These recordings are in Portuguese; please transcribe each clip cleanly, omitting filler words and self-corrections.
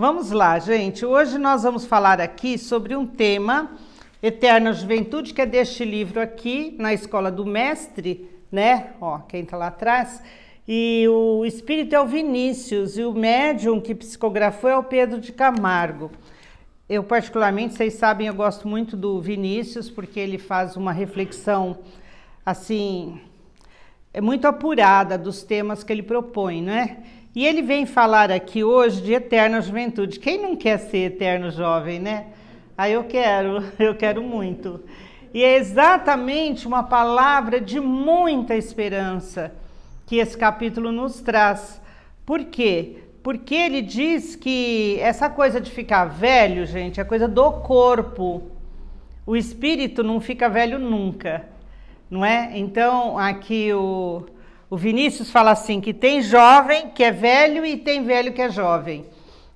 Vamos lá, gente. Hoje nós vamos falar aqui sobre um tema, Eterna Juventude, que é deste livro aqui, na Escola do Mestre, né? Ó, quem tá lá atrás. E o espírito é o Vinícius, e o médium que psicografou é o Pedro de Camargo. Eu, particularmente, vocês sabem, eu gosto muito do Vinícius, porque ele faz uma reflexão, assim, é muito apurada dos temas que ele propõe, né? E ele vem falar aqui hoje de eterna juventude. Quem não quer ser eterno jovem, né? Aí eu quero muito. E é exatamente uma palavra de muita esperança que esse capítulo nos traz. Por quê? Porque ele diz que essa coisa de ficar velho, gente, é coisa do corpo. O espírito não fica velho nunca, não é? Então, aqui o Vinícius fala assim, que tem jovem que é velho e tem velho que é jovem.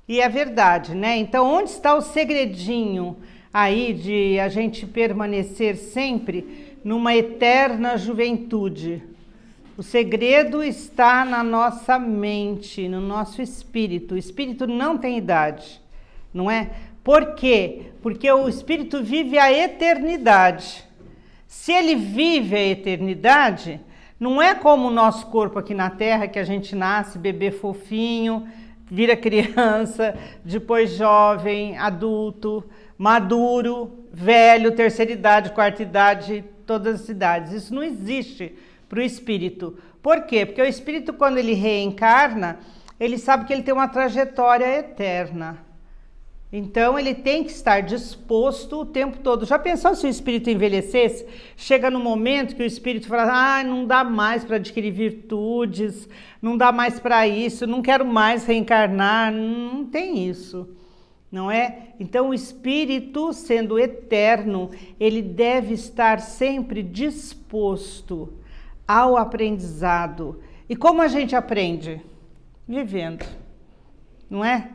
E é verdade, né? Então, onde está o segredinho aí de a gente permanecer sempre numa eterna juventude? O segredo está na nossa mente, no nosso espírito. O espírito não tem idade, não é? Por quê? Porque o espírito vive a eternidade. Se ele vive a eternidade, não é como o nosso corpo aqui na Terra, que a gente nasce, bebê fofinho, vira criança, depois jovem, adulto, maduro, velho, terceira idade, quarta idade, todas as idades. Isso não existe para o espírito. Por quê? Porque o espírito, quando ele reencarna, ele sabe que ele tem uma trajetória eterna. Então, ele tem que estar disposto o tempo todo. Já pensou se o espírito envelhecesse? Chega no momento que o espírito fala, não dá mais para adquirir virtudes, não dá mais para isso, não quero mais reencarnar. Não tem isso, não é? Então, o espírito, sendo eterno, ele deve estar sempre disposto ao aprendizado. E como a gente aprende? Vivendo, não é?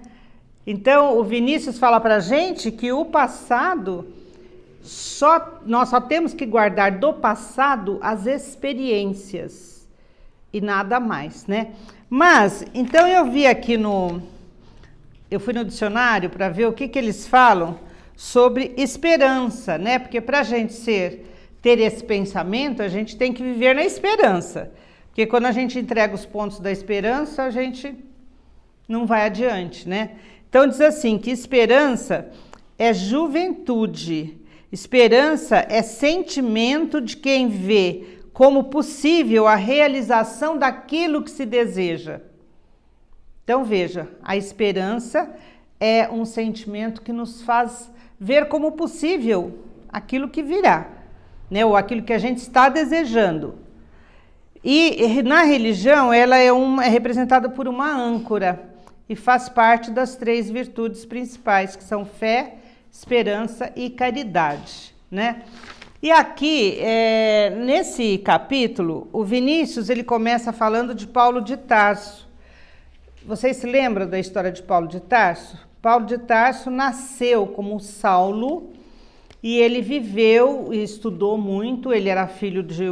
Então, o Vinícius fala para a gente que o passado, nós só temos que guardar do passado as experiências e nada mais, né? Mas, então eu vi aqui eu fui no dicionário para ver o que eles falam sobre esperança, né? Porque para a gente ter esse pensamento, a gente tem que viver na esperança. Porque quando a gente entrega os pontos da esperança, a gente não vai adiante, né? Então diz assim, que esperança é juventude, esperança é sentimento de quem vê como possível a realização daquilo que se deseja. Então veja, a esperança é um sentimento que nos faz ver como possível aquilo que virá, né? Ou aquilo que a gente está desejando. E na religião ela é representada por uma âncora, e faz parte das 3 virtudes principais, que são fé, esperança e caridade, né? E aqui, nesse capítulo, o Vinícius, ele começa falando de Paulo de Tarso. Vocês se lembram da história de Paulo de Tarso? Paulo de Tarso nasceu como Saulo, e ele viveu e estudou muito, ele era filho de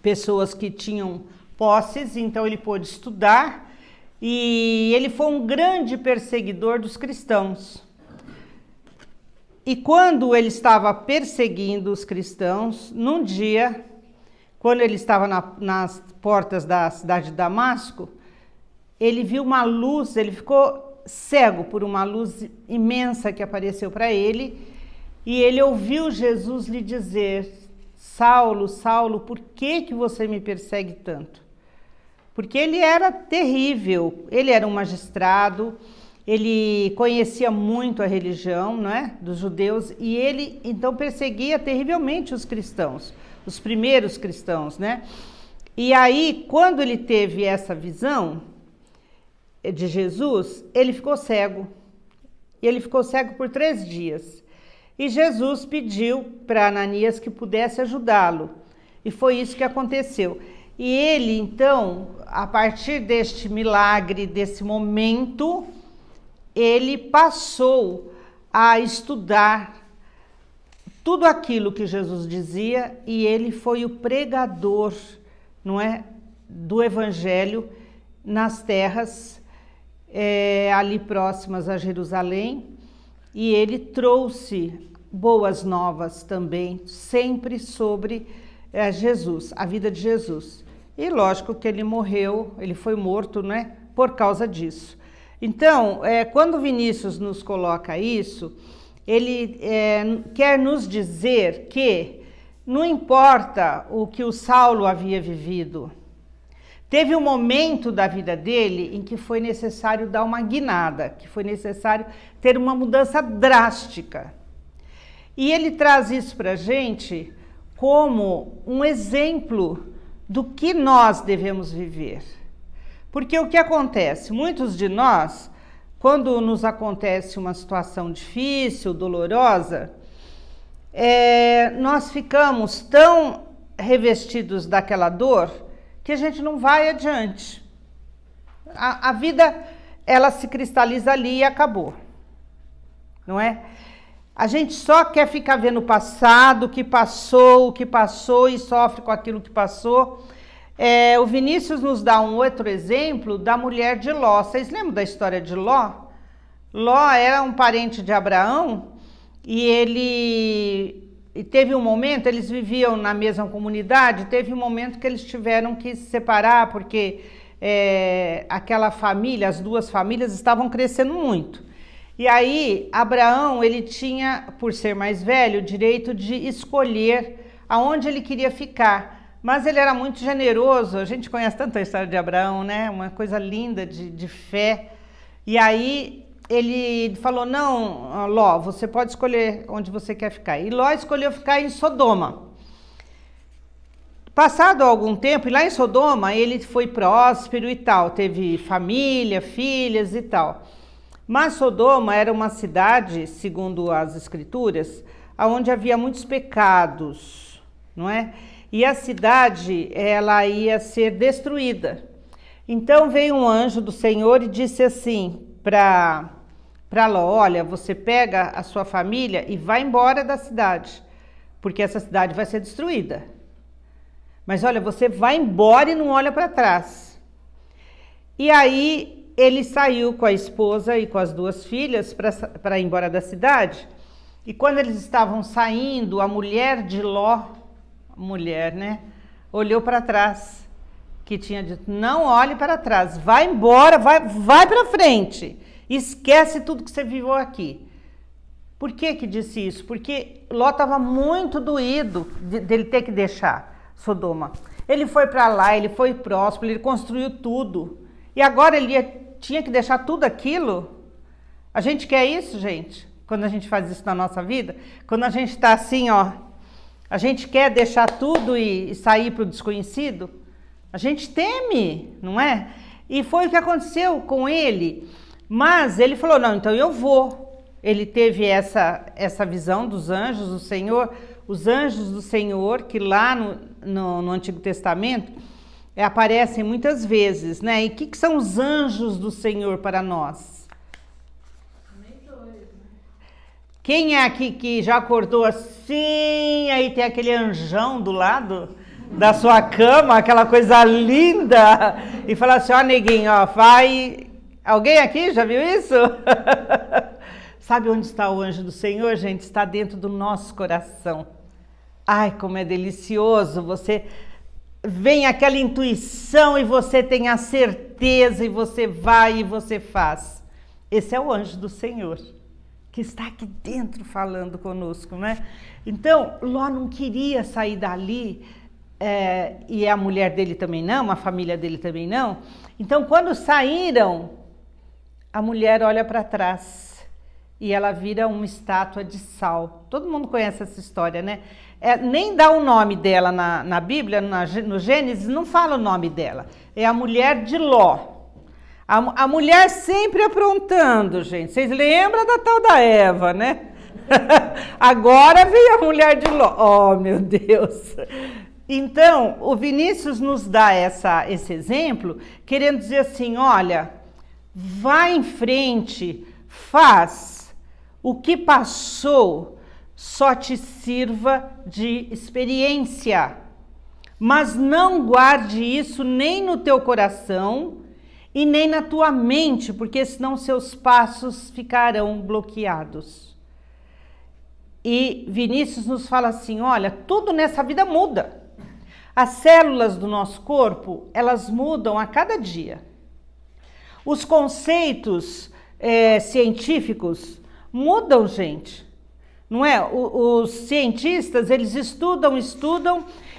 pessoas que tinham posses, então ele pôde estudar, e ele foi um grande perseguidor dos cristãos. E quando ele estava perseguindo os cristãos, num dia, quando ele estava nas portas da cidade de Damasco, ele viu uma luz, ele ficou cego por uma luz imensa que apareceu para ele, e ele ouviu Jesus lhe dizer, Saulo, Saulo, por que você me persegue tanto? Porque ele era terrível, ele era um magistrado, ele conhecia muito a religião, não é, dos judeus, e ele então perseguia terrivelmente os cristãos, os primeiros cristãos, né? E aí, quando ele teve essa visão de Jesus, ele ficou cego. E ele ficou cego por 3 dias. E Jesus pediu para Ananias que pudesse ajudá-lo. E foi isso que aconteceu. E ele, então, a partir deste milagre, desse momento, ele passou a estudar tudo aquilo que Jesus dizia, e ele foi o pregador, não é, do Evangelho nas terras ali próximas a Jerusalém, e ele trouxe boas novas também, sempre sobre Jesus, a vida de Jesus. E lógico que ele morreu, ele foi morto, né, por causa disso. Então, quando Vinícius nos coloca isso, ele quer nos dizer que não importa o que o Saulo havia vivido, teve um momento da vida dele em que foi necessário dar uma guinada, que foi necessário ter uma mudança drástica. E ele traz isso para a gente como um exemplo do que nós devemos viver. Porque o que acontece? Muitos de nós, quando nos acontece uma situação difícil, dolorosa, nós ficamos tão revestidos daquela dor que a gente não vai adiante. A vida, ela se cristaliza ali e acabou, não é? A gente só quer ficar vendo o passado, o que passou e sofre com aquilo que passou. O Vinícius nos dá um outro exemplo da mulher de Ló. Vocês lembram da história de Ló? Ló era um parente de Abraão e teve um momento, eles viviam na mesma comunidade, teve um momento que eles tiveram que se separar porque aquela família, as duas famílias estavam crescendo muito. E aí, Abraão, ele tinha, por ser mais velho, o direito de escolher aonde ele queria ficar. Mas ele era muito generoso, a gente conhece tanto a história de Abraão, né? Uma coisa linda de fé. E aí, ele falou, não, Ló, você pode escolher onde você quer ficar. E Ló escolheu ficar em Sodoma. Passado algum tempo, e lá em Sodoma, ele foi próspero e tal, teve família, filhas e tal. Mas Sodoma era uma cidade, segundo as escrituras, onde havia muitos pecados, não é? E a cidade, ela ia ser destruída. Então veio um anjo do Senhor e disse assim para Ló, olha, você pega a sua família e vai embora da cidade, porque essa cidade vai ser destruída. Mas olha, você vai embora e não olha para trás. E aí ele saiu com a esposa e com as duas filhas para ir embora da cidade. E quando eles estavam saindo, a mulher de Ló, né, olhou para trás, que tinha dito, não olhe para trás, vai embora, vai para frente, esquece tudo que você viveu aqui. Por que disse isso? Porque Ló estava muito doído dele ter que deixar Sodoma. Ele foi para lá, ele foi próspero, ele construiu tudo. E agora ele tinha que deixar tudo aquilo? A gente quer isso, gente? Quando a gente faz isso na nossa vida? Quando a gente está assim, ó, a gente quer deixar tudo e sair para o desconhecido? A gente teme, não é? E foi o que aconteceu com ele. Mas ele falou, não, então eu vou. Ele teve essa visão dos anjos do Senhor. Os anjos do Senhor, que lá no Antigo Testamento aparecem muitas vezes, né? E o que são os anjos do Senhor para nós? Mentores, né? Quem é aqui que já acordou assim, aí tem aquele anjão do lado da sua cama, aquela coisa linda, e fala assim, ó, neguinho, ó, vai... Alguém aqui já viu isso? Sabe onde está o anjo do Senhor, gente? Está dentro do nosso coração. Ai, como é delicioso, você... Vem aquela intuição e você tem a certeza e você vai e você faz. Esse é o anjo do Senhor, que está aqui dentro falando conosco, né? Então, Ló não queria sair dali, e a mulher dele também não, a família dele também não. Então, quando saíram, a mulher olha para trás e ela vira uma estátua de sal. Todo mundo conhece essa história, né? Nem dá o nome dela na Bíblia, no Gênesis, não fala o nome dela. É a mulher de Ló. A mulher sempre aprontando, gente. Vocês lembram da tal da Eva, né? Agora veio a mulher de Ló. Oh, meu Deus! Então, o Vinícius nos dá esse exemplo, querendo dizer assim, olha, vai em frente, faz o que passou, só te sirva de experiência, mas não guarde isso nem no teu coração e nem na tua mente, porque senão seus passos ficarão bloqueados. E Vinícius nos fala assim, olha, tudo nessa vida muda. As células do nosso corpo, elas mudam a cada dia. Os conceitos científicos mudam, gente. Não é? Os cientistas, eles estudam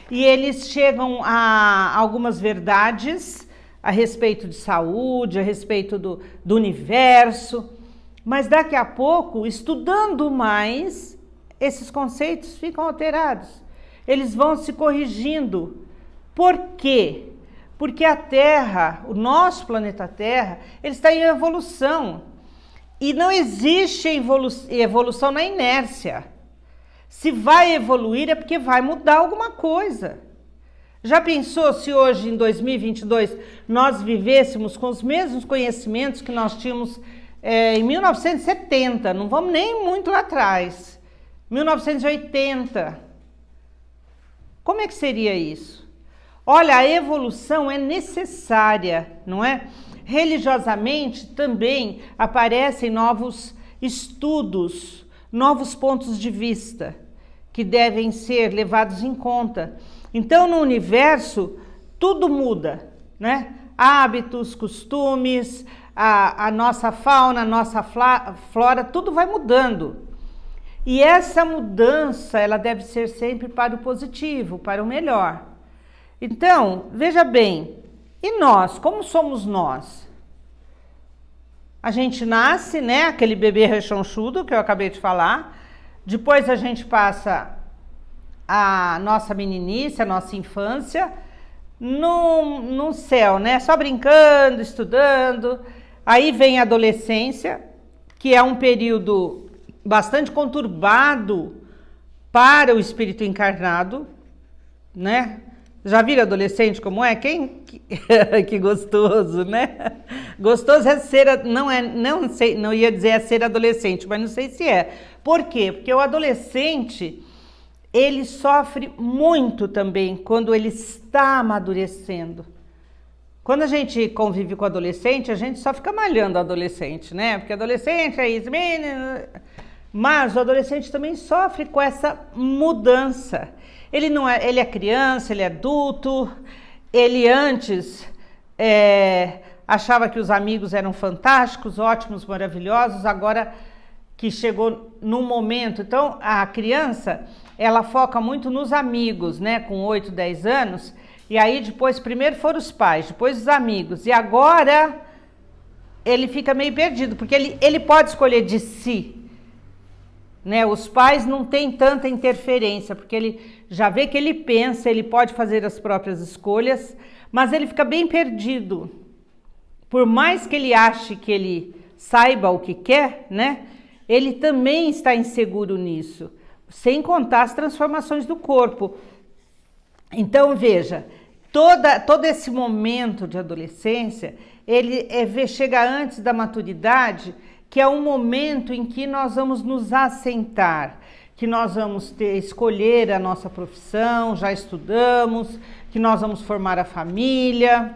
e eles chegam a algumas verdades a respeito de saúde, a respeito do universo, mas daqui a pouco, estudando mais, esses conceitos ficam alterados. Eles vão se corrigindo. Por quê? Porque a Terra, o nosso planeta Terra, ele está em evolução. E não existe evolução na inércia. Se vai evoluir é porque vai mudar alguma coisa. Já pensou se hoje, em 2022, nós vivêssemos com os mesmos conhecimentos que nós tínhamos em 1970? Não vamos nem muito lá atrás. 1980. Como é que seria isso? Olha, a evolução é necessária, não é? Religiosamente também aparecem novos estudos, novos pontos de vista que devem ser levados em conta. Então, no universo, tudo muda, né? Hábitos, costumes, a nossa fauna, a nossa flora, tudo vai mudando. E essa mudança, ela deve ser sempre para o positivo, para o melhor. Então, veja bem, e nós, como somos nós? A gente nasce, né, aquele bebê rechonchudo que eu acabei de falar, depois a gente passa a nossa meninice, a nossa infância, no céu, né, só brincando, estudando, aí vem a adolescência, que é um período bastante conturbado para o espírito encarnado, né? Já viram adolescente como é? Que gostoso, né? Gostoso é ser, não ia dizer é ser adolescente, mas não sei se é. Por quê? Porque o adolescente, ele sofre muito também quando ele está amadurecendo. Quando a gente convive com o adolescente, a gente só fica malhando o adolescente, né? Porque adolescente é isso, menino. Mas o adolescente também sofre com essa mudança. Ele é criança, ele é adulto, ele antes achava que os amigos eram fantásticos, ótimos, maravilhosos, agora que chegou num momento. Então, a criança, ela foca muito nos amigos, né, com 8, 10 anos, e aí depois, primeiro foram os pais, depois os amigos, e agora ele fica meio perdido, porque ele pode escolher de si, né? Os pais não têm tanta interferência, porque ele já vê que ele pensa, ele pode fazer as próprias escolhas, mas ele fica bem perdido. Por mais que ele ache que ele saiba o que quer, né? Ele também está inseguro nisso, sem contar as transformações do corpo. Então, veja, todo esse momento de adolescência, ele chega antes da maturidade, que é um momento em que nós vamos nos assentar, que nós vamos escolher a nossa profissão, já estudamos, que nós vamos formar a família.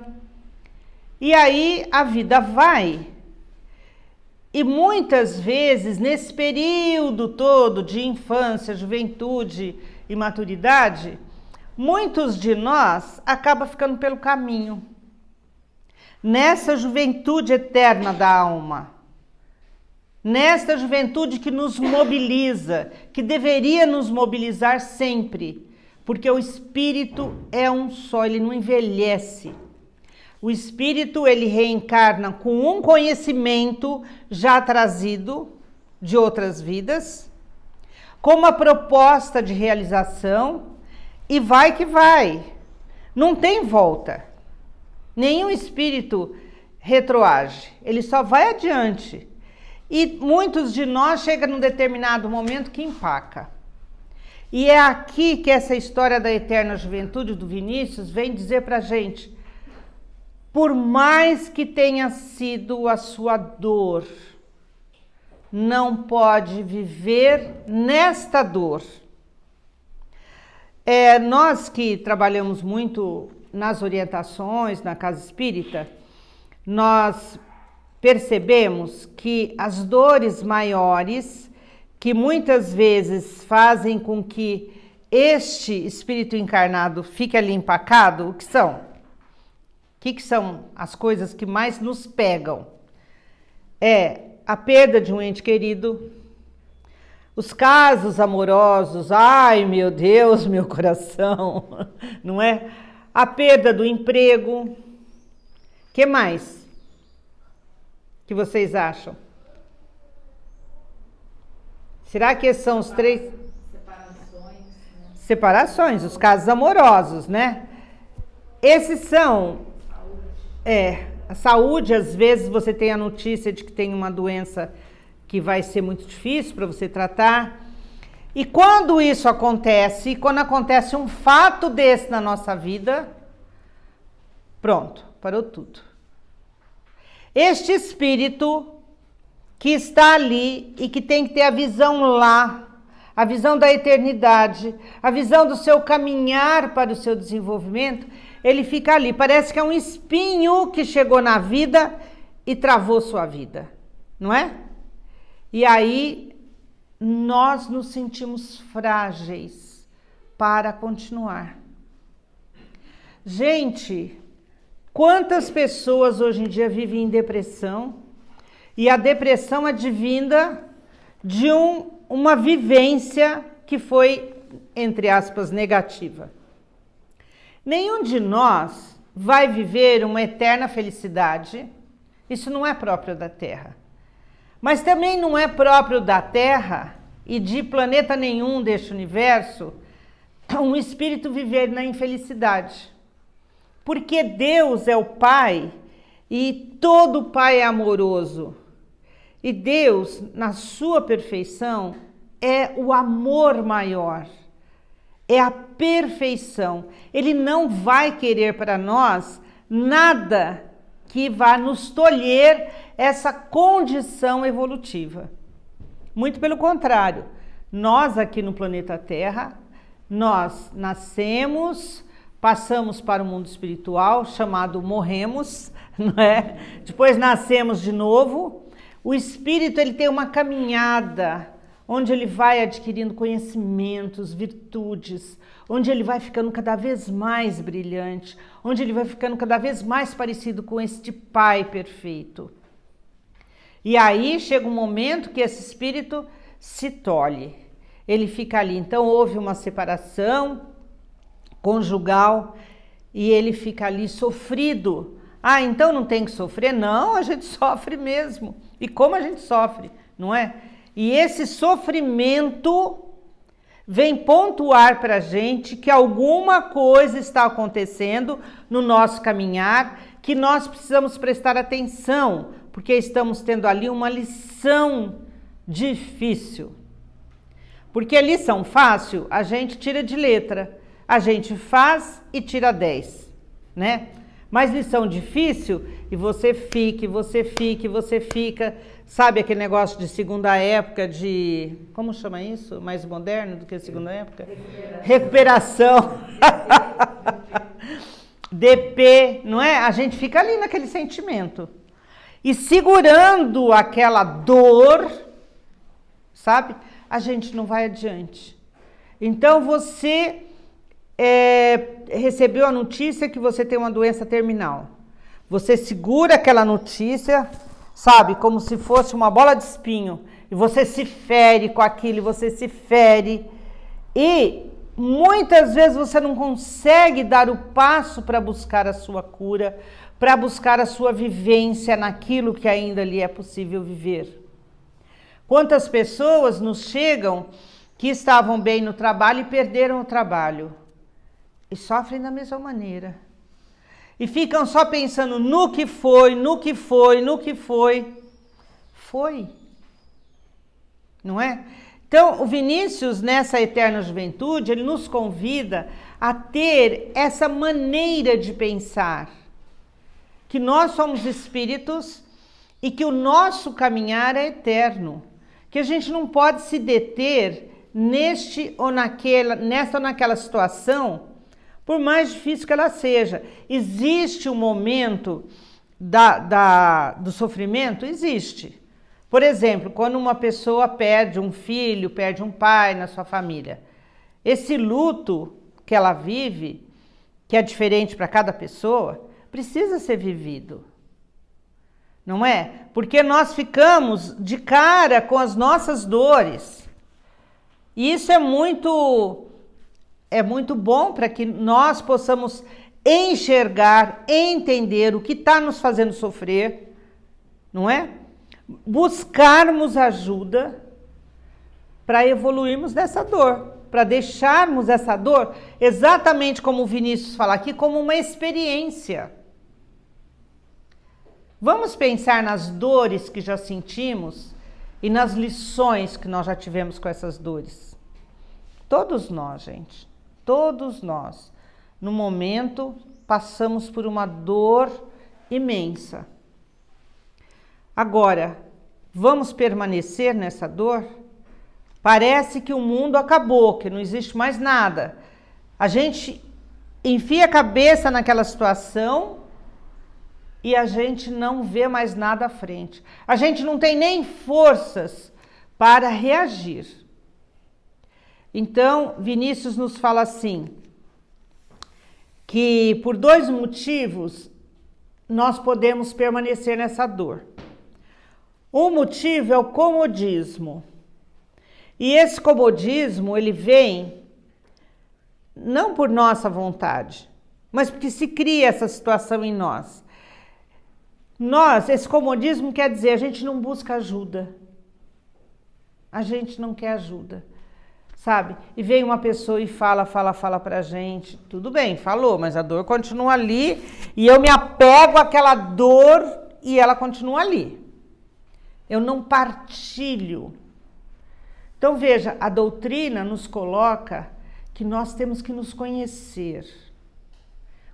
E aí a vida vai. E muitas vezes, nesse período todo de infância, juventude e maturidade, muitos de nós acabam ficando pelo caminho. Nessa juventude eterna da alma, nesta juventude que nos mobiliza, que deveria nos mobilizar sempre, porque o espírito é um só, ele não envelhece. O espírito, ele reencarna com um conhecimento já trazido de outras vidas, com uma proposta de realização, e vai que vai. Não tem volta. Nenhum espírito retroage, ele só vai adiante. E muitos de nós chegam num determinado momento que empaca. E é aqui que essa história da eterna juventude do Vinícius vem dizer pra gente: por mais que tenha sido a sua dor, não pode viver nesta dor. Nós que trabalhamos muito nas orientações, na casa espírita, nós percebemos que as dores maiores, que muitas vezes fazem com que este espírito encarnado fique ali empacado, o que são? O que são as coisas que mais nos pegam? É a perda de um ente querido, os casos amorosos, ai meu Deus, meu coração, não é? A perda do emprego, que mais? Que vocês acham? Será que esses são os três? Separações, os casos amorosos, né? Esses são... a saúde, às vezes você tem a notícia de que tem uma doença que vai ser muito difícil para você tratar. E quando isso acontece, quando acontece um fato desse na nossa vida, pronto, parou tudo. Este espírito que está ali e que tem que ter a visão lá, a visão da eternidade, a visão do seu caminhar para o seu desenvolvimento, ele fica ali. Parece que é um espinho que chegou na vida e travou sua vida, não é? E aí nós nos sentimos frágeis para continuar. Gente, quantas pessoas hoje em dia vivem em depressão e a depressão advinda de uma vivência que foi, entre aspas, negativa. Nenhum de nós vai viver uma eterna felicidade, isso não é próprio da Terra. Mas também não é próprio da Terra e de planeta nenhum deste universo um espírito viver na infelicidade. Porque Deus é o Pai e todo Pai é amoroso. E Deus, na sua perfeição, é o amor maior. É a perfeição. Ele não vai querer para nós nada que vá nos tolher essa condição evolutiva. Muito pelo contrário, nós aqui no planeta Terra, nós nascemos, passamos para o mundo espiritual, chamado morremos, não é? Depois nascemos de novo. O espírito, ele tem uma caminhada onde ele vai adquirindo conhecimentos, virtudes, onde ele vai ficando cada vez mais brilhante, onde ele vai ficando cada vez mais parecido com este Pai perfeito. E aí chega um momento que esse espírito se tolhe, ele fica ali. Então houve uma separação conjugal e ele fica ali sofrido. Ah, então não tem que sofrer? Não, a gente sofre mesmo. E como a gente sofre, não é? E esse sofrimento vem pontuar para a gente que alguma coisa está acontecendo no nosso caminhar, que nós precisamos prestar atenção, porque estamos tendo ali uma lição difícil. Porque a lição fácil a gente tira de letra, a gente faz e tira 10, né? Mas lição difícil, e você fica, sabe aquele negócio de segunda época, de, como chama isso? Mais moderno do que segunda época? Recuperação. DP, não é? A gente fica ali naquele sentimento. E segurando aquela dor, sabe? A gente não vai adiante. Então você recebeu a notícia que você tem uma doença terminal. Você segura aquela notícia, sabe, como se fosse uma bola de espinho, e você se fere com aquilo, você se fere, e muitas vezes você não consegue dar o passo para buscar a sua cura, para buscar a sua vivência naquilo que ainda lhe é possível viver. Quantas pessoas nos chegam que estavam bem no trabalho e perderam o trabalho? E sofrem da mesma maneira. E ficam só pensando no que foi. Foi. Não é? Então, o Vinícius, nessa Eterna Juventude, ele nos convida a ter essa maneira de pensar. Que nós somos espíritos e que o nosso caminhar é eterno. Que a gente não pode se deter nesta ou naquela situação, por mais difícil que ela seja. Existe um momento do sofrimento existe. Por exemplo, quando uma pessoa perde um filho, perde um pai na sua família, esse luto que ela vive, que é diferente para cada pessoa, precisa ser vivido. Não é? Porque nós ficamos de cara com as nossas dores. E isso é muito bom para que nós possamos enxergar, entender o que está nos fazendo sofrer, não é? Buscarmos ajuda para evoluirmos dessa dor, para deixarmos essa dor, exatamente como o Vinícius fala aqui, como uma experiência. Vamos pensar nas dores que já sentimos e nas lições que nós já tivemos com essas dores. Todos nós, gente, todos nós, no momento, passamos por uma dor imensa. Agora, vamos permanecer nessa dor? Parece que o mundo acabou, que não existe mais nada. A gente enfia a cabeça naquela situação e a gente não vê mais nada à frente. A gente não tem nem forças para reagir. Então, Vinícius nos fala assim, que por 2 motivos nós podemos permanecer nessa dor. Um motivo é o comodismo. E esse comodismo, ele vem não por nossa vontade, mas porque se cria essa situação em nós. Esse comodismo quer dizer, a gente não busca ajuda. A gente não quer ajuda, sabe? E vem uma pessoa e fala pra gente, tudo bem, falou, mas a dor continua ali e eu me apego àquela dor e ela continua ali. Eu não partilho. Então veja, a doutrina nos coloca que nós temos que nos conhecer.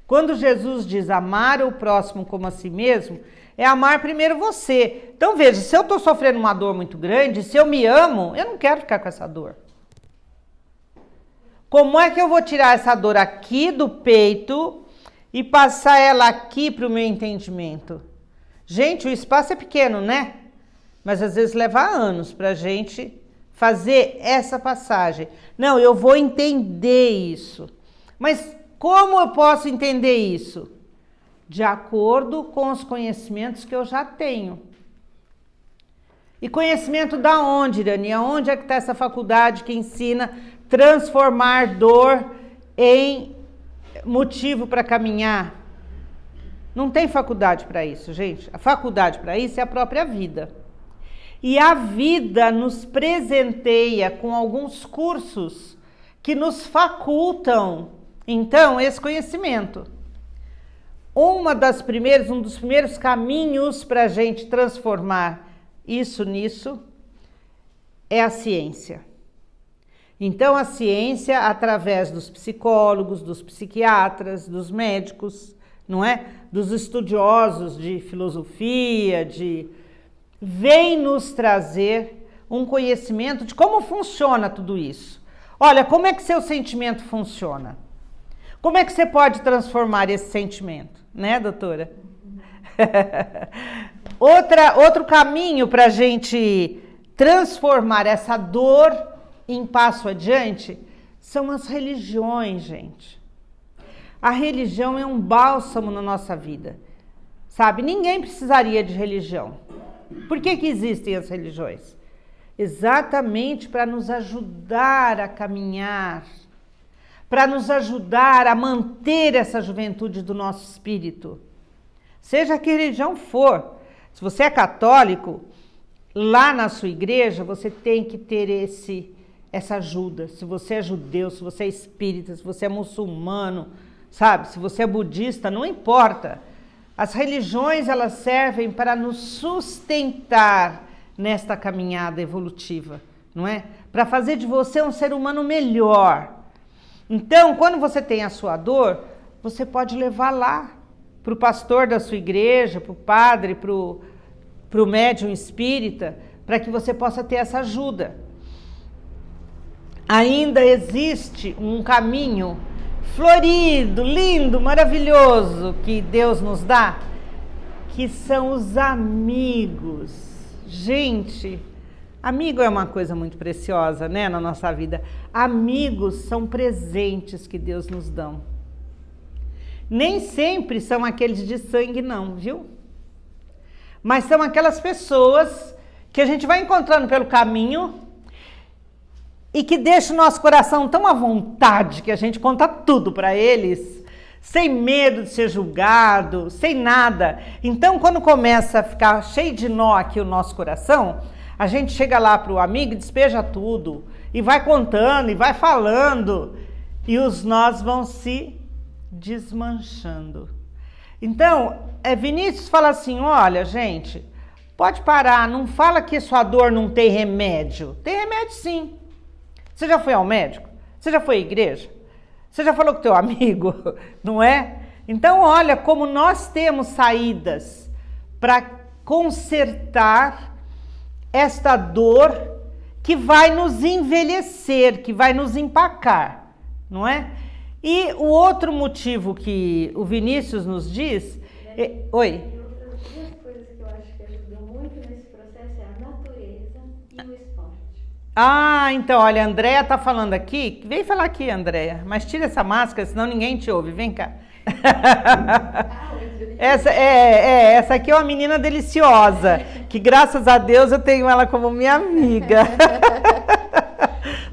Quando Jesus diz amar o próximo como a si mesmo, é amar primeiro você. Então veja, se eu estou sofrendo uma dor muito grande, se eu me amo, eu não quero ficar com essa dor. Como é que eu vou tirar essa dor aqui do peito e passar ela aqui para o meu entendimento? Gente, o espaço é pequeno, né? Mas às vezes leva anos para a gente fazer essa passagem. Não, eu vou entender isso. Mas como eu posso entender isso? De acordo com os conhecimentos que eu já tenho. E conhecimento da onde, Irani? Aonde é que está essa faculdade que ensina transformar dor em motivo para caminhar? Não tem faculdade para isso, gente. A faculdade para isso é a própria vida. E a vida nos presenteia com alguns cursos que nos facultam, então, esse conhecimento. Um dos primeiros caminhos para a gente transformar isso nisso é a ciência. Então, a ciência, através dos psicólogos, dos psiquiatras, dos médicos, não é? Dos estudiosos de filosofia, vem nos trazer um conhecimento de como funciona tudo isso. Olha, como é que seu sentimento funciona? Como é que você pode transformar esse sentimento, né, doutora? Outro caminho para a gente transformar essa dor em passo adiante são as religiões, gente. A religião é um bálsamo na nossa vida, sabe? Ninguém precisaria de religião. Por que existem as religiões? Exatamente para nos ajudar a caminhar, para nos ajudar a manter essa juventude do nosso espírito. Seja que religião for. Se você é católico, lá na sua igreja, você tem que ter essa ajuda. Se você é judeu, se você é espírita, se você é muçulmano, sabe? Se você é budista, não importa. As religiões, elas servem para nos sustentar nesta caminhada evolutiva, não é? Para fazer de você um ser humano melhor. Então, quando você tem a sua dor, você pode levar lá para o pastor da sua igreja, para o padre, para o médium espírita, para que você possa ter essa ajuda. Ainda existe um caminho florido, lindo, maravilhoso que Deus nos dá, que são os amigos. Gente, amigo é uma coisa muito preciosa, né, na nossa vida. Amigos são presentes que Deus nos dá. Nem sempre são aqueles de sangue, não, viu? Mas são aquelas pessoas que a gente vai encontrando pelo caminho e que deixa o nosso coração tão à vontade que a gente conta tudo para eles, sem medo de ser julgado, sem nada. Então, quando começa a ficar cheio de nó aqui o nosso coração, a gente chega lá para o amigo e despeja tudo, e vai contando, e vai falando, e os nós vão se desmanchando. Então, Vinícius fala assim, olha, gente, pode parar, não fala que sua dor não tem remédio. Tem remédio sim. Você já foi ao médico? Você já foi à igreja? Você já falou com teu amigo? Não é? Então, olha como nós temos saídas para consertar esta dor que vai nos envelhecer, que vai nos empacar, não é? E o outro motivo que o Vinícius nos diz... Oi? Outras duas coisas que eu acho que ajudam muito nesse processo é a natureza e o esporte. Ah, então, olha, a Andréia tá falando aqui. Vem falar aqui, Andréia, mas tira essa máscara, senão ninguém te ouve. Vem cá. Essa aqui é uma menina deliciosa, que graças a Deus eu tenho ela como minha amiga.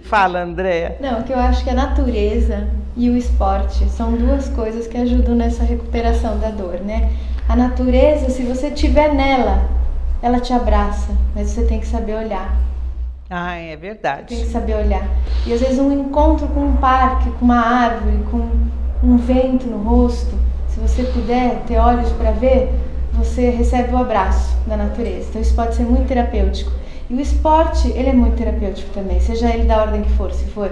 Fala, Andréia. Não, que eu acho que a natureza e o esporte são duas coisas que ajudam nessa recuperação da dor, né? A natureza, se você estiver nela, ela te abraça, mas você tem que saber olhar. Ah, é verdade. Tem que saber olhar. E às vezes um encontro com um parque, com uma árvore, com um vento no rosto, se você puder ter olhos para ver, você recebe o abraço da natureza. Então isso pode ser muito terapêutico. E o esporte, ele é muito terapêutico também, seja ele da ordem que for, se for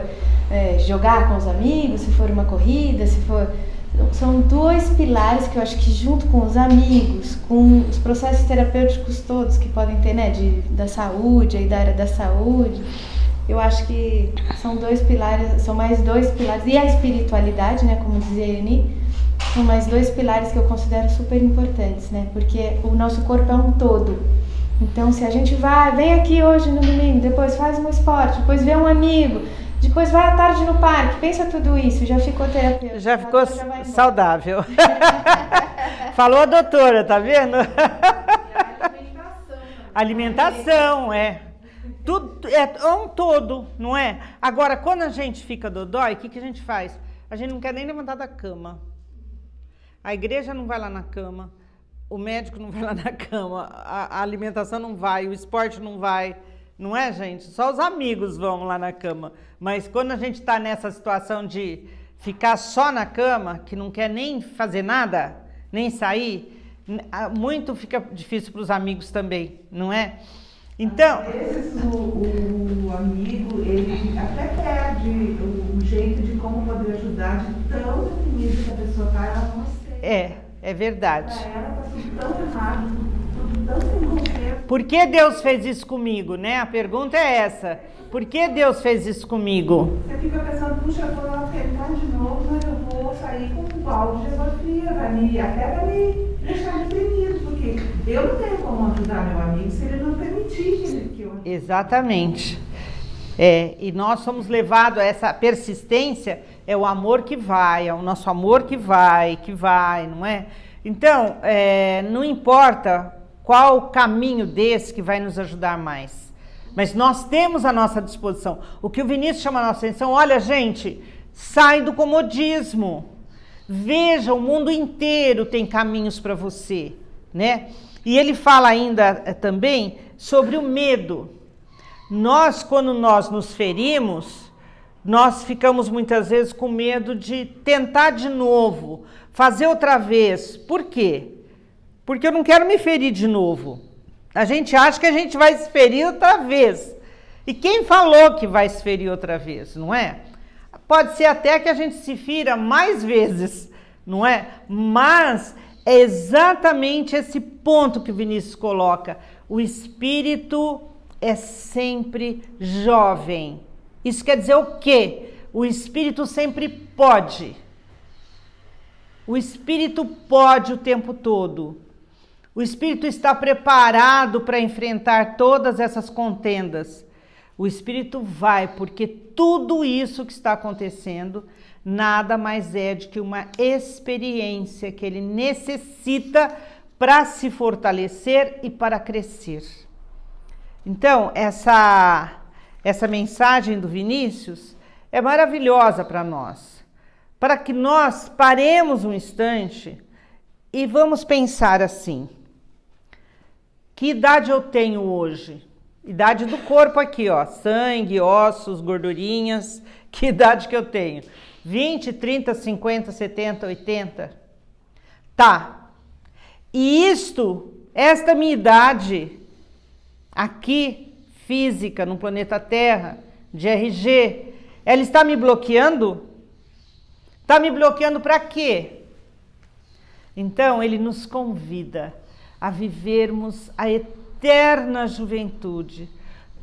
jogar com os amigos, se for uma corrida, se for... São dois pilares que eu acho que junto com os amigos, com os processos terapêuticos todos que podem ter, né, da saúde, aí da área da saúde, eu acho que são dois pilares, são mais dois pilares, e a espiritualidade, né, como dizia a Eni, são mais dois pilares que eu considero super importantes, né, porque o nosso corpo é um todo. Então, se a gente vem aqui hoje no domingo, depois faz um esporte, depois vê um amigo, depois vai à tarde no parque, pensa tudo isso, já ficou terapêutico. Já ficou saudável. Falou a doutora, tá vendo? Alimentação, Tudo, é um todo, não é? Agora, quando a gente fica dodói, o que a gente faz? A gente não quer nem levantar da cama. A igreja não vai lá na cama, o médico não vai lá na cama, a alimentação não vai, o esporte não vai. Não é, gente? Só os amigos vão lá na cama. Mas quando a gente está nessa situação de ficar só na cama, que não quer nem fazer nada, nem sair, muito fica difícil para os amigos também, não é? Então... Às vezes o amigo, ele até perde o jeito de como poder ajudar, de tão deprimido que a pessoa está, ela não aceita. É verdade. Para ela está tudo tão errado, tudo tão sem conserto. Por que Deus fez isso comigo, né? A pergunta é essa. Por que Deus fez isso comigo? Você fica pensando, puxa, eu vou lá tentar de novo, mas eu vou sair com um balde de água fria, até vai me deixar deprimido, porque eu não tenho como ajudar meu amigo se ele não permitir que eu... Exatamente. E nós somos levados a essa persistência, é o amor que vai, é o nosso amor que vai, não é? Então, não importa qual caminho desse que vai nos ajudar mais, mas nós temos à nossa disposição. O que o Vinícius chama a nossa atenção, olha, gente, sai do comodismo, veja, o mundo inteiro tem caminhos para você, né? E ele fala ainda também sobre o medo. Nós, quando nós nos ferimos, nós ficamos muitas vezes com medo de tentar de novo, fazer outra vez. Por quê? Porque eu não quero me ferir de novo. A gente acha que a gente vai se ferir outra vez. E quem falou que vai se ferir outra vez, não é? Pode ser até que a gente se fira mais vezes, não é? Mas é exatamente esse ponto que o Vinícius coloca. O espírito é sempre jovem. Isso quer dizer o quê? O espírito sempre pode. O espírito pode o tempo todo. O espírito está preparado para enfrentar todas essas contendas. O espírito vai, porque tudo isso que está acontecendo nada mais é do que uma experiência que ele necessita para se fortalecer e para crescer. Então, essa mensagem do Vinícius é maravilhosa para nós, para que nós paremos um instante e vamos pensar assim: que idade eu tenho hoje? Idade do corpo aqui, ó, sangue, ossos, gordurinhas. Que idade que eu tenho? 20, 30, 50, 70, 80? Tá. E esta minha idade aqui, física, no planeta Terra, de RG, ela está me bloqueando? Está me bloqueando para quê? Então, ele nos convida a vivermos a eterna juventude.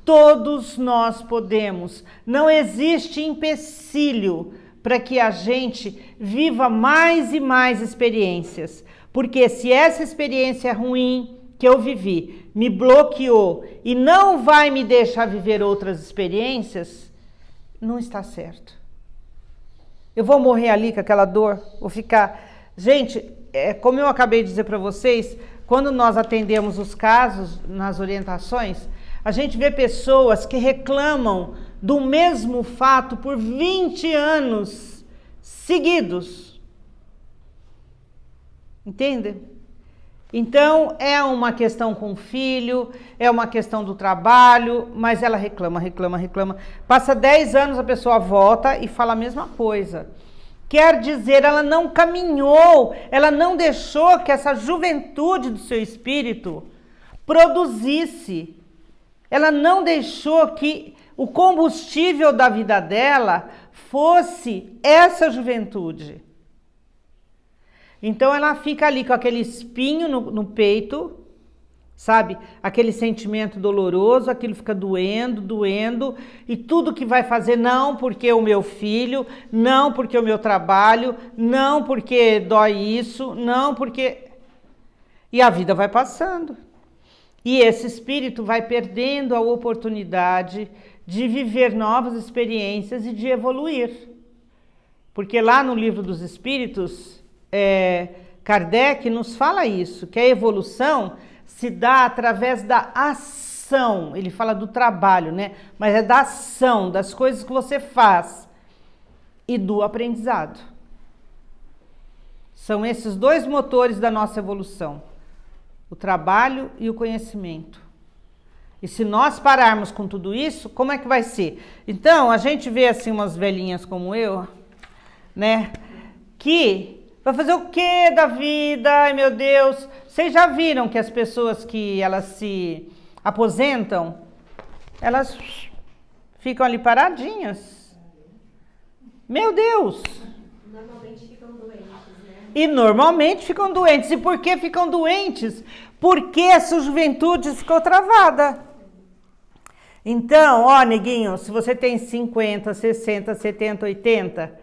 Todos nós podemos. Não existe empecilho para que a gente viva mais e mais experiências. Porque se essa experiência ruim que eu vivi me bloqueou e não vai me deixar viver outras experiências, não está certo. Eu vou morrer ali com aquela dor, vou ficar... Gente, como eu acabei de dizer para vocês, quando nós atendemos os casos nas orientações, a gente vê pessoas que reclamam do mesmo fato por 20 anos seguidos. Entende? Então, é uma questão com o filho, é uma questão do trabalho, mas ela reclama. Passa 10 anos, a pessoa volta e fala a mesma coisa. Quer dizer, ela não caminhou, ela não deixou que essa juventude do seu espírito produzisse. Ela não deixou que o combustível da vida dela fosse essa juventude. Então ela fica ali com aquele espinho no peito, sabe? Aquele sentimento doloroso, aquilo fica doendo, e tudo que vai fazer, não porque o meu filho, não porque o meu trabalho, não porque dói isso, não porque... E a vida vai passando. E esse espírito vai perdendo a oportunidade de viver novas experiências e de evoluir. Porque lá no Livro dos Espíritos, Kardec nos fala isso, que a evolução se dá através da ação. Ele fala do trabalho, né? Mas é da ação, das coisas que você faz e do aprendizado. São esses dois motores da nossa evolução, o trabalho e o conhecimento. E se nós pararmos com tudo isso, como é que vai ser? Então, a gente vê assim umas velhinhas como eu, né? Que vai fazer o quê da vida? Ai, meu Deus! Vocês já viram que as pessoas que elas se aposentam, elas ficam ali paradinhas? Meu Deus! Normalmente ficam doentes, né? E normalmente ficam doentes. E por que ficam doentes? Porque essa juventude ficou travada. Então, ó, neguinho, se você tem 50, 60, 70, 80,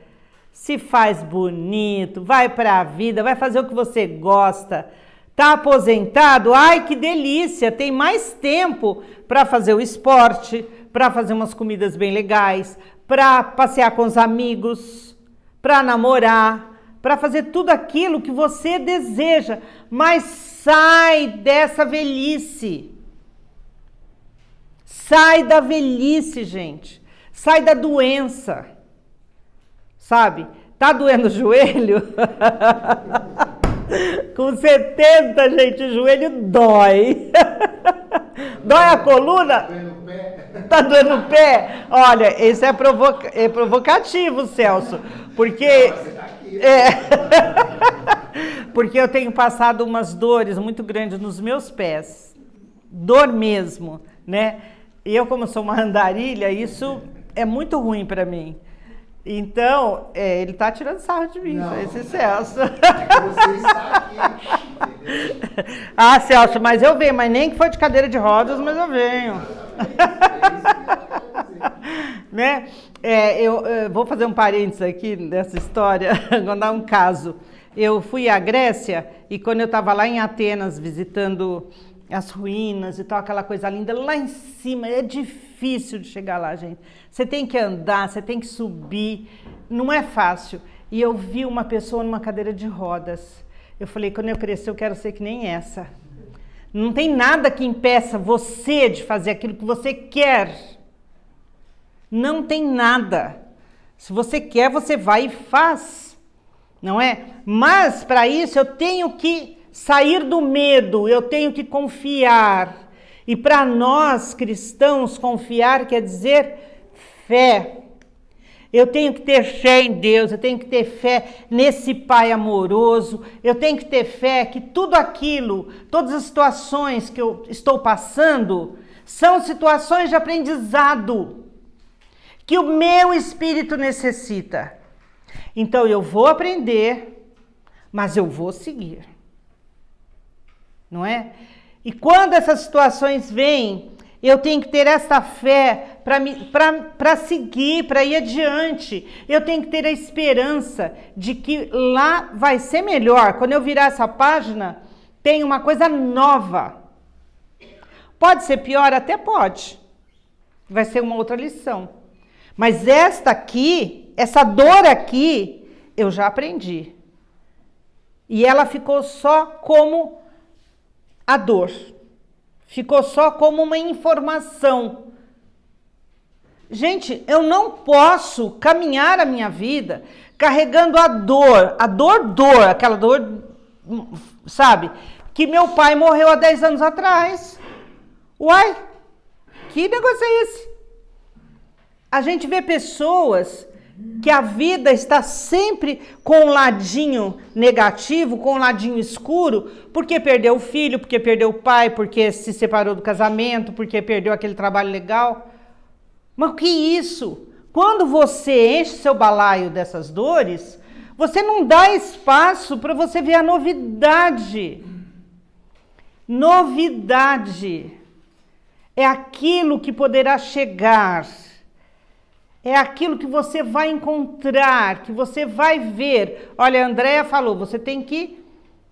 se faz bonito, vai pra vida, vai fazer o que você gosta. Tá aposentado? Ai, que delícia! Tem mais tempo para fazer o esporte, para fazer umas comidas bem legais, para passear com os amigos, para namorar, para fazer tudo aquilo que você deseja. Mas sai dessa velhice. Sai da velhice, gente. Sai da doença. Sabe? Tá doendo o joelho? Com 70, gente, o joelho dói. Dói a coluna? Tá doendo o pé? Olha, esse é provocativo, Celso. Porque... porque eu tenho passado umas dores muito grandes nos meus pés. Dor mesmo, né? E eu, como sou uma andarilha, isso é muito ruim para mim. Então, ele tá tirando sarro de mim, não, esse Celso. Você está aqui. Ah, Celso, mas eu venho, mas nem que for de cadeira de rodas, mas eu venho. Né? Eu vou fazer um parênteses aqui nessa história, contar um caso. Eu fui à Grécia e quando eu estava lá em Atenas visitando as ruínas e tal, aquela coisa linda, lá em cima, é difícil de chegar lá, gente. Você tem que andar, você tem que subir, não é fácil. E eu vi uma pessoa numa cadeira de rodas. Eu falei, quando eu crescer eu quero ser que nem essa. Não tem nada que impeça você de fazer aquilo que você quer. Não tem nada. Se você quer, você vai e faz, não é? Mas para isso eu tenho que sair do medo, eu tenho que confiar. E para nós cristãos, confiar quer dizer fé. Eu tenho que ter fé em Deus, eu tenho que ter fé nesse Pai amoroso, eu tenho que ter fé que tudo aquilo, todas as situações que eu estou passando, são situações de aprendizado, que o meu espírito necessita. Então eu vou aprender, mas eu vou seguir. Não é? E quando essas situações vêm, eu tenho que ter essa fé para seguir, para ir adiante. Eu tenho que ter a esperança de que lá vai ser melhor. Quando eu virar essa página, tem uma coisa nova. Pode ser pior? Até pode. Vai ser uma outra lição. Mas esta aqui, essa dor aqui, eu já aprendi. E ela ficou só como a dor. Ficou só como uma informação. Gente, eu não posso caminhar a minha vida carregando a dor, aquela dor, sabe? Que meu pai morreu há 10 anos atrás. Uai, que negócio é esse? A gente vê pessoas que a vida está sempre com um ladinho negativo, com um ladinho escuro, porque perdeu o filho, porque perdeu o pai, porque se separou do casamento, porque perdeu aquele trabalho legal. Mas o que é isso? Quando você enche seu balaio dessas dores, você não dá espaço para você ver a novidade. Novidade é aquilo que poderá chegar. É aquilo que você vai encontrar, que você vai ver. Olha, a Andréia falou, você tem que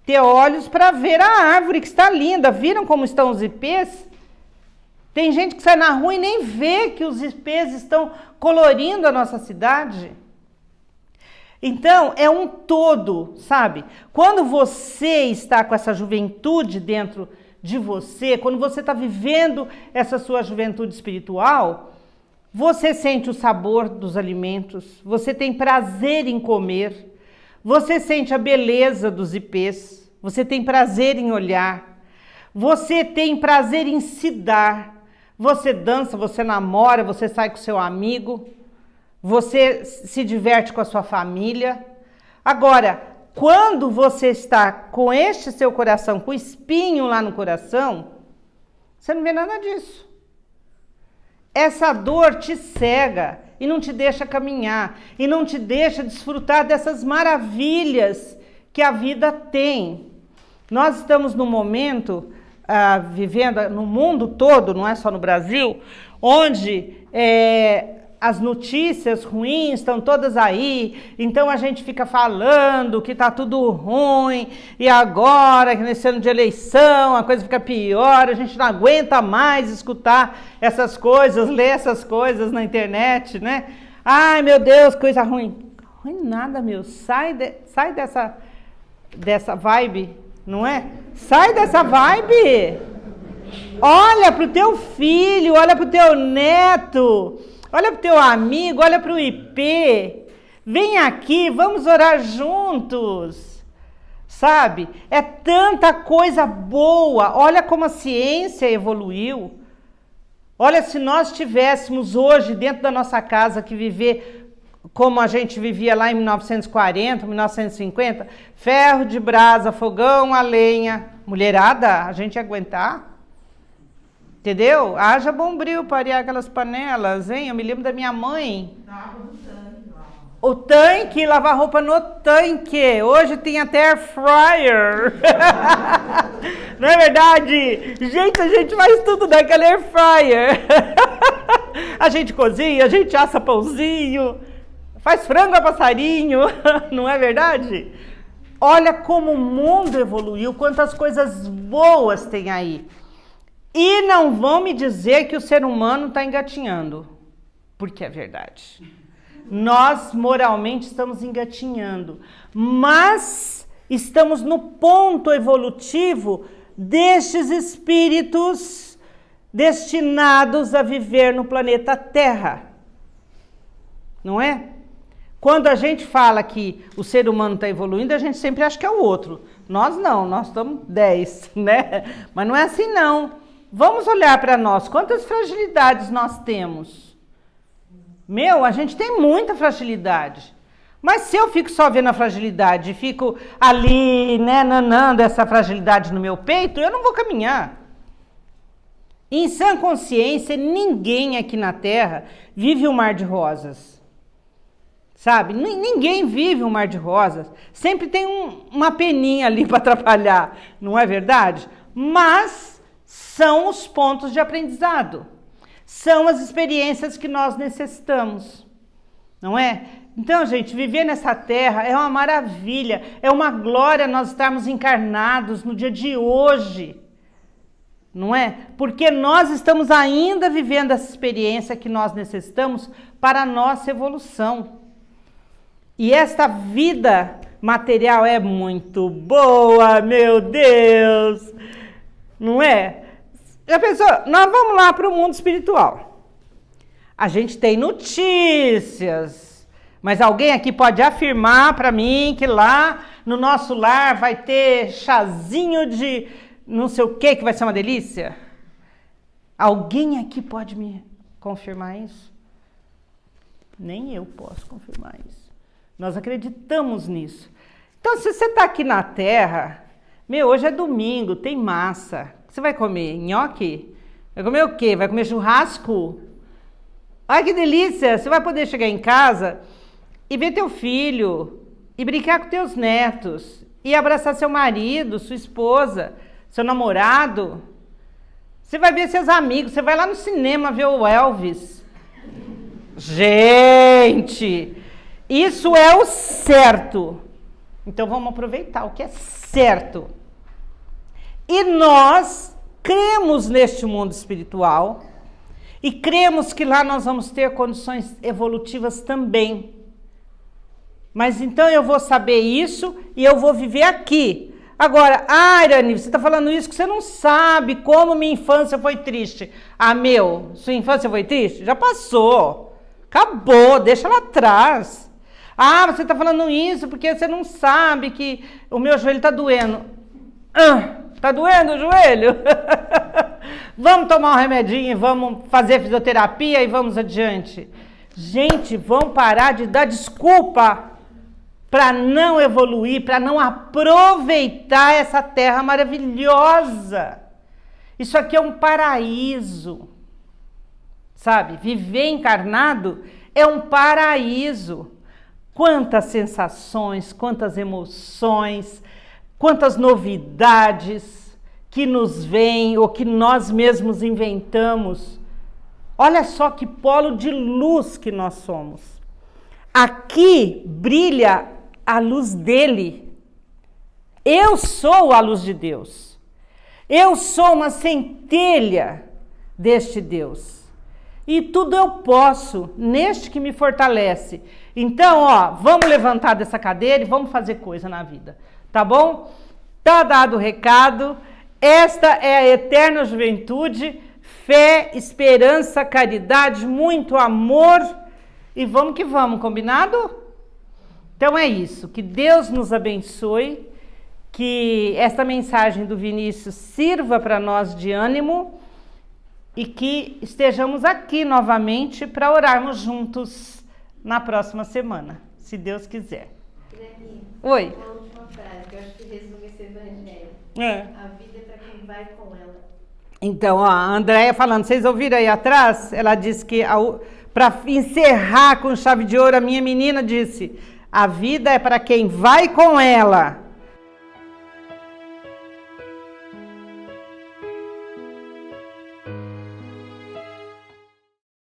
ter olhos para ver a árvore que está linda. Viram como estão os ipês? Tem gente que sai na rua e nem vê que os ipês estão colorindo a nossa cidade. Então, é um todo, sabe? Quando você está com essa juventude dentro de você, quando você está vivendo essa sua juventude espiritual, você sente o sabor dos alimentos, você tem prazer em comer, você sente a beleza dos ipês, você tem prazer em olhar, você tem prazer em se dar, você dança, você namora, você sai com seu amigo, você se diverte com a sua família. Agora, quando você está com este seu coração, com o espinho lá no coração, você não vê nada disso. Essa dor te cega e não te deixa caminhar, e não te deixa desfrutar dessas maravilhas que a vida tem. Nós estamos num momento, vivendo no mundo todo, não é só no Brasil, onde as notícias ruins estão todas aí, então a gente fica falando que tá tudo ruim, e agora, nesse ano de eleição, a coisa fica pior, a gente não aguenta mais escutar essas coisas, ler essas coisas na internet, né? Ai, meu Deus, coisa ruim. Ruim nada, meu, sai dessa vibe, não é? Sai dessa vibe! Olha pro teu filho, olha pro teu neto, olha para o teu amigo, olha para o IP, vem aqui, vamos orar juntos, sabe? É tanta coisa boa, olha como a ciência evoluiu. Olha, se nós tivéssemos hoje dentro da nossa casa que viver como a gente vivia lá em 1940, 1950, ferro de brasa, fogão a lenha, mulherada, a gente ia aguentar? Entendeu? Haja bombril para arear aquelas panelas, hein? Eu me lembro da minha mãe. O tanque, lavar roupa no tanque. Hoje tem até air fryer. Não é verdade? Gente, a gente faz tudo naquela air fryer. A gente cozinha, a gente assa pãozinho, faz frango a passarinho. Não é verdade? Olha como o mundo evoluiu, quantas coisas boas tem aí. E não vão me dizer que o ser humano está engatinhando, porque é verdade. Nós moralmente estamos engatinhando, mas estamos no ponto evolutivo destes espíritos destinados a viver no planeta Terra, não é? Quando a gente fala que o ser humano está evoluindo, a gente sempre acha que é o outro. Nós não, nós estamos 10, né? Mas não é assim não. Vamos olhar para nós, quantas fragilidades nós temos. A gente tem muita fragilidade. Mas se eu fico só vendo a fragilidade e fico ali, né, nanando essa fragilidade no meu peito, eu não vou caminhar. Em sã consciência, ninguém aqui na Terra vive um mar de rosas. Sabe? Ninguém vive um mar de rosas. Sempre tem uma peninha ali para atrapalhar, não é verdade? Mas são os pontos de aprendizado. São as experiências que nós necessitamos, não é? Então, gente, viver nessa terra é uma maravilha, é uma glória nós estarmos encarnados no dia de hoje, não é? Porque nós estamos ainda vivendo essa experiência que nós necessitamos para a nossa evolução. E esta vida material é muito boa, meu Deus, não é? Já pensou? Nós vamos lá para o mundo espiritual. A gente tem notícias, mas alguém aqui pode afirmar para mim que lá no nosso lar vai ter chazinho de não sei o que vai ser uma delícia? Alguém aqui pode me confirmar isso? Nem eu posso confirmar isso. Nós acreditamos nisso. Então, se você está aqui na Terra, hoje é domingo, tem massa. Você vai comer nhoque? Vai comer o quê? Vai comer churrasco? Ai, que delícia! Você vai poder chegar em casa e ver teu filho, e brincar com teus netos, e abraçar seu marido, sua esposa, seu namorado. Você vai ver seus amigos, você vai lá no cinema ver o Elvis. Gente, isso é o certo. Então vamos aproveitar o que é certo. E nós cremos neste mundo espiritual e cremos que lá nós vamos ter condições evolutivas também. Mas então eu vou saber isso e eu vou viver aqui. Agora, Irani, você está falando isso que você não sabe como minha infância foi triste. Sua infância foi triste? Já passou. Acabou, deixa lá atrás. Você está falando isso porque você não sabe que o meu joelho está doendo. Tá doendo o joelho? Vamos tomar um remedinho, vamos fazer fisioterapia e vamos adiante. Gente, vamos parar de dar desculpa para não evoluir, para não aproveitar essa terra maravilhosa. Isso aqui é um paraíso, sabe? Viver encarnado é um paraíso. Quantas sensações, quantas emoções, quantas novidades que nos vêm ou que nós mesmos inventamos. Olha só que polo de luz que nós somos. Aqui brilha a luz dele. Eu sou a luz de Deus. Eu sou uma centelha deste Deus. E tudo eu posso neste que me fortalece. Então, vamos levantar dessa cadeira e vamos fazer coisa na vida. Tá bom? Tá dado o recado. Esta é a eterna juventude, fé, esperança, caridade, muito amor e vamos que vamos, combinado? Então é isso, que Deus nos abençoe, que esta mensagem do Vinícius sirva para nós de ânimo e que estejamos aqui novamente para orarmos juntos na próxima semana, se Deus quiser. Oi. Uma última frase que eu acho que resume esse evangelho. A vida é para quem vai com ela. Então, a Andréia falando, vocês ouviram aí atrás? Ela disse que para encerrar com chave de ouro, a minha menina disse: a vida é para quem vai com ela.